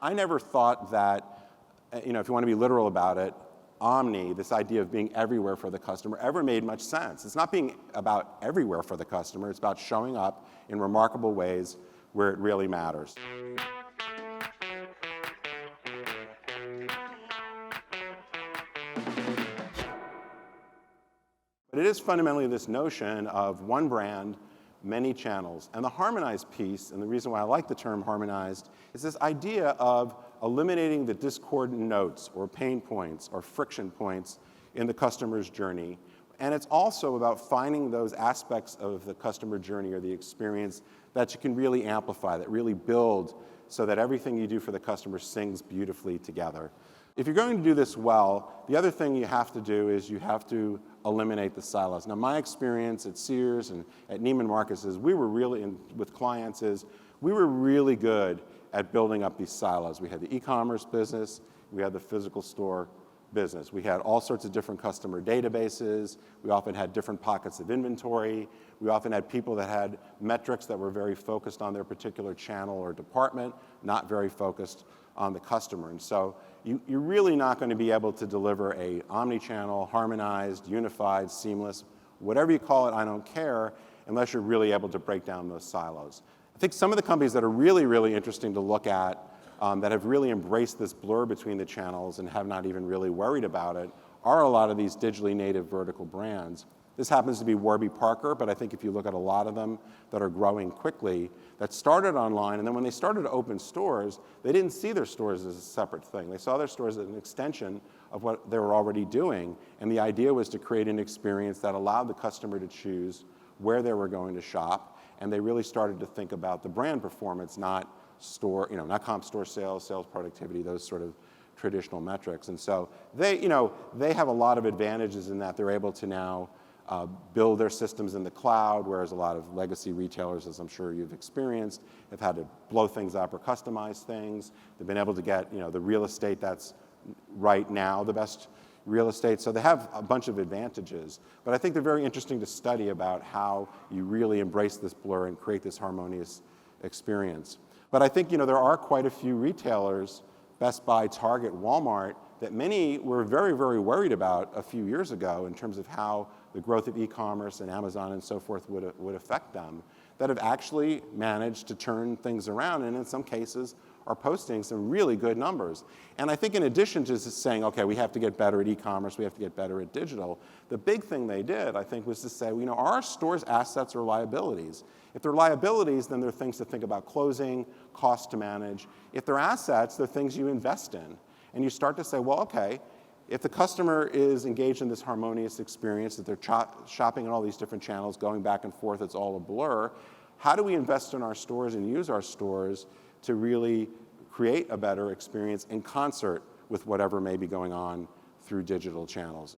I never thought that, if you want to be literal about it, omni, this idea of being everywhere for the customer, ever made much sense. It's not being about everywhere for the customer, it's about showing up in remarkable ways where it really matters. But it is fundamentally this notion of one brand, many channels. And the harmonized piece, and the reason why I like the term harmonized, is this idea of eliminating the discordant notes or pain points or friction points in the customer's journey. And it's also about finding those aspects of the customer journey or the experience that you can really amplify, that really build so that everything you do for the customer sings beautifully together. If you're going to do this well, the other thing you have to do is you have to eliminate the silos. Now, my experience at Sears and at Neiman Marcus is we were really, with clients, is we were really good at building up these silos. We had the e-commerce business, we had the physical store business. We had all sorts of different customer databases. We often had different pockets of inventory. We often had people that had metrics that were very focused on their particular channel or department, not very focused on the customer. And so you're really not going to be able to deliver a omni-channel, harmonized, unified, seamless, whatever you call it, I don't care, unless you're really able to break down those silos. I think some of the companies that are really, really interesting to look at that have really embraced this blur between the channels and have not even really worried about it are a lot of these digitally native vertical brands. This happens to be Warby Parker, but I think if you look at a lot of them that are growing quickly, that started online, and then when they started to open stores, they didn't see their stores as a separate thing. They saw their stores as an extension of what they were already doing, and the idea was to create an experience that allowed the customer to choose where they were going to shop, and they really started to think about the brand performance, not store, not comp store sales, sales productivity, those sort of traditional metrics. And so they have a lot of advantages in that they're able to now build their systems in the cloud, whereas a lot of legacy retailers, as I'm sure you've experienced, have had to blow things up or customize things. They've been able to get the real estate that's right now the best real estate. So they have a bunch of advantages. But I think they're very interesting to study about how you really embrace this blur and create this harmonious experience. But I think there are quite a few retailers, Best Buy, Target, Walmart, that many were very, very worried about a few years ago in terms of how the growth of e-commerce and Amazon and so forth would affect them, that have actually managed to turn things around and in some cases are posting some really good numbers. And I think in addition to just saying, okay, we have to get better at e-commerce, we have to get better at digital, the big thing they did, I think, was to say, are our stores assets or liabilities? If they're liabilities, then they're things to think about closing, cost to manage. If they're assets, they're things you invest in. And you start to say, well, okay, if the customer is engaged in this harmonious experience, that they're shopping in all these different channels, going back and forth, it's all a blur, how do we invest in our stores and use our stores to really create a better experience in concert with whatever may be going on through digital channels?